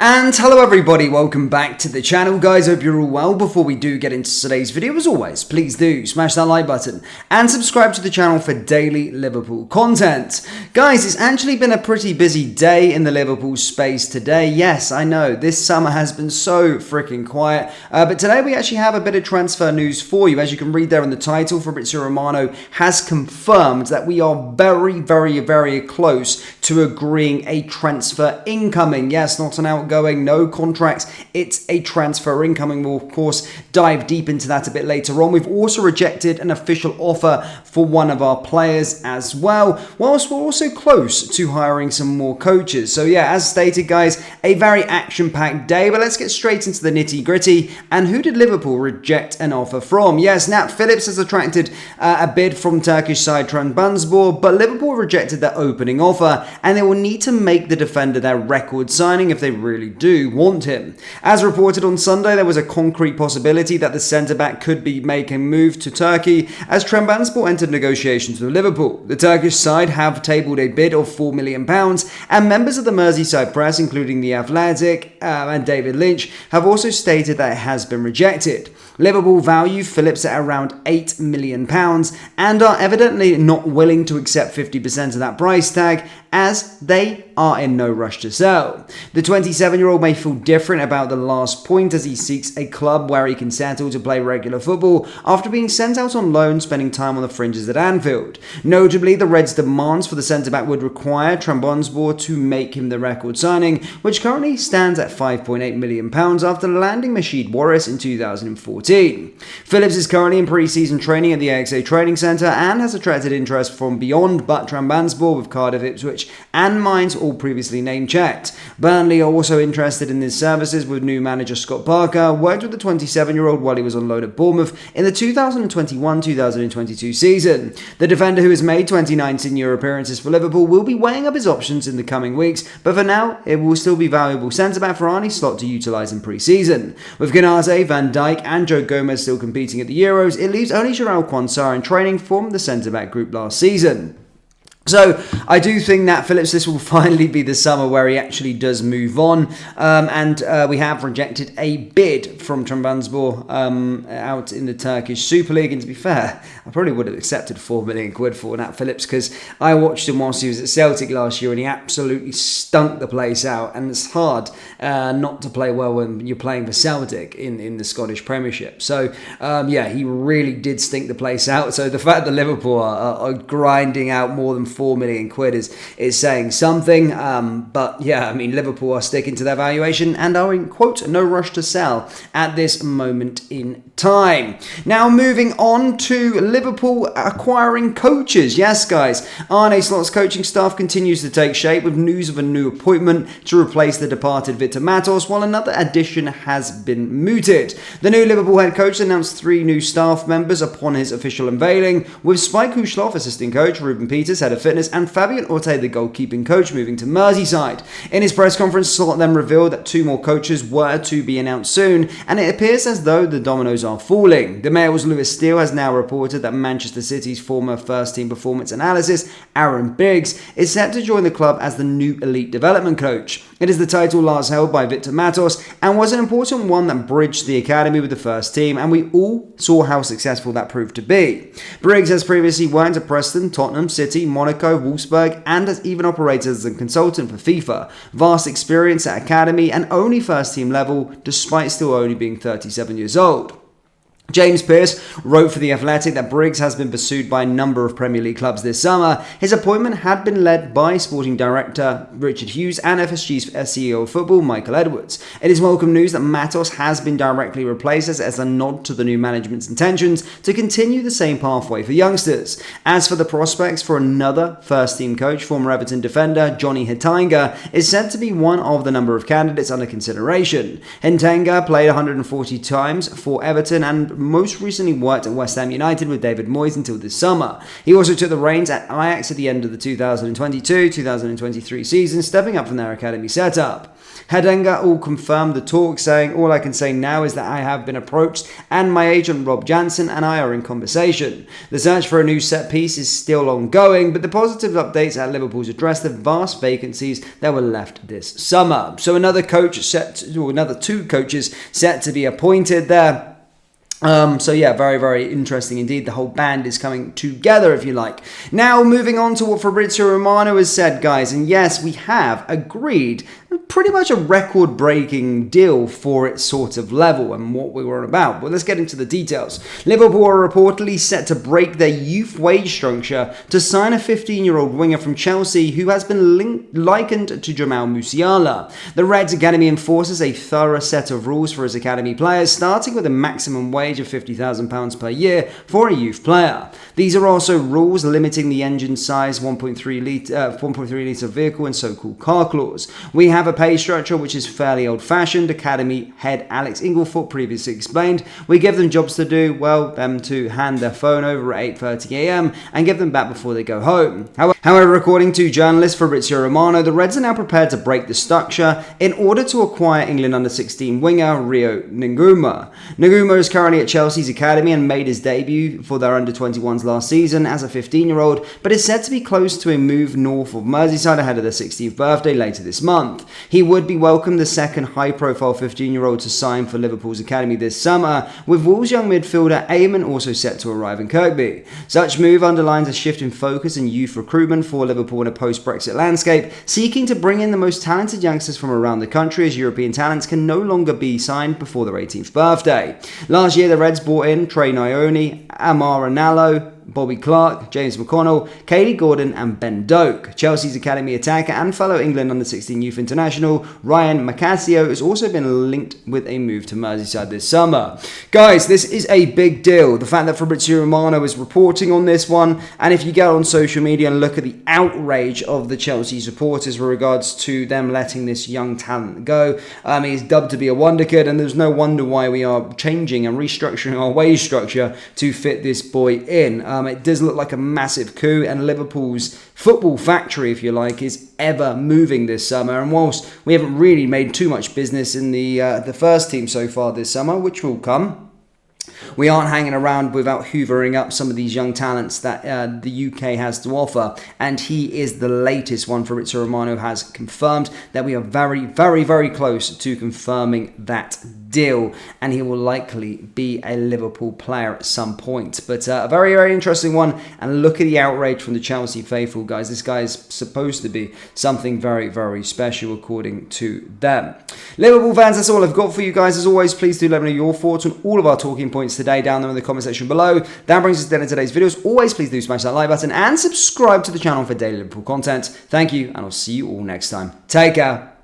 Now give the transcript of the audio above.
And hello everybody, welcome back to the channel. Guys, hope you're all well. Before we do get into today's video, as always, please do smash that like button and subscribe to the channel for daily Liverpool content. Guys, it's actually been a pretty busy day in the Liverpool space today. Yes, I know, this summer has been so freaking quiet, but today we actually have a bit of transfer news for you. As you can read there in the title, Fabrizio Romano has confirmed that we are very close to agreeing a transfer incoming. Yes, not an outgoing, no contracts, it's a transfer incoming. We'll of course dive deep into that a bit later on. We've also rejected an official offer for one of our players as well, whilst we're also close to hiring some more coaches. So yeah, as stated guys, a very action-packed day, but let's get straight into the nitty-gritty. And who did Liverpool reject an offer from? Yes, Phillips has attracted a bid from Turkish side Trabzonspor, but Liverpool rejected their opening offer, and they will need to make the defender their record signing if they really do want him. As reported on Sunday, there was a concrete possibility that the centre-back could be making a move to Turkey as Trabzonspor entered negotiations with Liverpool. The Turkish side have tabled a bid of £4 million, and members of the Merseyside press, including The Athletic and David Lynch, have also stated that it has been rejected. Liverpool value Phillips at around £8 million and are evidently not willing to accept 50% of that price tag, as they are in no rush to sell. The 27-year-old may feel different about the last point, as he seeks a club where he can settle to play regular football after being sent out on loan, spending time on the fringes at Anfield. Notably, the Reds' demands for the centre-back would require Trabzonspor to make him the record signing, which currently stands at £5.8 million after landing Mashid Waris in 2014. Phillips is currently in pre-season training at the AXA Training Centre and has attracted interest from beyond but Trabzonspor, with Cardiff, Ipswich and Mainz all previously name-checked. Burnley are also interested in his services, with new manager Scott Parker worked with the 27-year-old while he was on loan at Bournemouth in the 2021-2022 season. The defender, who has made 29 senior appearances for Liverpool, will be weighing up his options in the coming weeks, but for now it will still be valuable centre-back for Arne Slot to utilise in pre-season. With Canate, Van Dijk and Joe Gomez still competing at the Euros, it leaves only Jarell Quansah in training from the centre-back group last season. So I do think that Phillips, this will finally be the summer where he actually does move on, and we have rejected a bid from Trabzonspor out in the Turkish Super League. And to be fair, I probably would have accepted £4 million for Nat Phillips, because I watched him whilst he was at Celtic last year and he absolutely stunk the place out, and it's hard not to play well when you're playing for Celtic in the Scottish Premiership. So yeah, he really did stink the place out. So the fact that Liverpool are grinding out more than £4 million is saying something, but yeah, I mean, Liverpool are sticking to their valuation and are in, quote, no rush to sell at this moment in time. Now moving on to Liverpool acquiring coaches. Yes guys, Arne Slot's coaching staff continues to take shape, with news of a new appointment to replace the departed Victor Matos, while another addition has been mooted. The new Liverpool head coach announced 3 new staff members upon his official unveiling, with Spike Hushloff, assistant coach, Ruben Peters, head of fitness, and Fabian Orte, the goalkeeping coach, moving to Merseyside. In his press conference, Slot then revealed that 2 more coaches were to be announced soon, and it appears as though the dominoes are falling. The Mail's Lewis Steele has now reported that Manchester City's former first-team performance analyst, Aaron Biggs, is set to join the club as the new elite development coach. It is the title last held by Victor Matos, and was an important one that bridged the academy with the first team, and we all saw how successful that proved to be. Briggs has previously worked at Preston, Tottenham, City, Monaco, Wolfsburg, and has even operated as a consultant for FIFA. Vast experience at academy and only first team level, despite still only being 37 years old. James Pearce wrote for The Athletic that Briggs has been pursued by a number of Premier League clubs this summer. His appointment had been led by Sporting Director Richard Hughes and FSG's CEO of football, Michael Edwards. It is welcome news that Matos has been directly replaced as a nod to the new management's intentions to continue the same pathway for youngsters. As for the prospects for another first-team coach, former Everton defender Johnny Hitanga is said to be one of the number of candidates under consideration. Hitanga played 140 times for Everton and most recently worked at West Ham United with David Moyes until this summer. He also took the reins at Ajax at the end of the 2022-2023 season, stepping up from their academy setup. Hedenga all confirmed the talk, saying, "All I can say now is that I have been approached and my agent Rob Jansen and I are in conversation. The search for a new set piece is still ongoing, but the positive updates at Liverpool's address the vast vacancies that were left this summer." So another two coaches set to be appointed there. So yeah, very, very interesting indeed. The whole band is coming together, if you like. Now, moving on to what Fabrizio Romano has said, guys. And yes, we have agreed pretty much a record-breaking deal for its sort of level and what we were on about. But let's get into the details. Liverpool are reportedly set to break their youth wage structure to sign a 15-year-old winger from Chelsea who has been likened to Jamal Musiala. The Reds Academy enforces a thorough set of rules for his academy players, starting with a maximum wage of £50,000 per year for a youth player. These are also rules limiting the engine size, 1.3 litre vehicle and so-called car clause. We have a pay structure which is fairly old-fashioned. Academy head Alex Inglefoot previously explained, "We give them jobs to do, them to hand their phone over at 8:30 a.m. and give them back before they go home." However, according to journalist Fabrizio Romano, the Reds are now prepared to break the structure in order to acquire England under-16 winger Rio Nguma. Nguma is currently at Chelsea's academy and made his debut for their under-21s last season as a 15-year-old, but is said to be close to a move north of Merseyside ahead of their 16th birthday later this month. He would be welcomed the second high-profile 15-year-old to sign for Liverpool's academy this summer, with Wolves young midfielder Eamon also set to arrive in Kirkby. Such move underlines a shift in focus in youth recruitment for Liverpool in a post-Brexit landscape, seeking to bring in the most talented youngsters from around the country as European talents can no longer be signed before their 18th birthday. Last year, the Reds brought in Trey Nyoni, Amar Analo, Bobby Clark, James McConnell, Katie Gordon and Ben Doak. Chelsea's academy attacker and fellow England under-16 youth international Ryan Macasio has also been linked with a move to Merseyside this summer. Guys, this is a big deal. The fact that Fabrizio Romano is reporting on this one, and if you get on social media and look at the outrage of the Chelsea supporters with regards to them letting this young talent go, he's dubbed to be a wonder kid, and there's no wonder why we are changing and restructuring our wage structure to fit this boy in. It does look like a massive coup, and Liverpool's football factory, if you like, is ever moving this summer. And whilst we haven't really made too much business in the first team so far this summer, which will come, we aren't hanging around without hoovering up some of these young talents that the UK has to offer, and he is the latest one. Fabrizio Romano has confirmed that we are very, very, very close to confirming that deal, and he will likely be a Liverpool player at some point. But a very, very interesting one, and look at the outrage from the Chelsea faithful, guys. This guy is supposed to be something very, very special according to them. Liverpool fans, that's all I've got for you guys. As always, please do let me know your thoughts on all of our talking points today down there in the comment section below. That brings us to the end of today's videos. Always please do smash that like button and subscribe to the channel for daily Liverpool content. Thank you, and I'll see you all next time. Take care.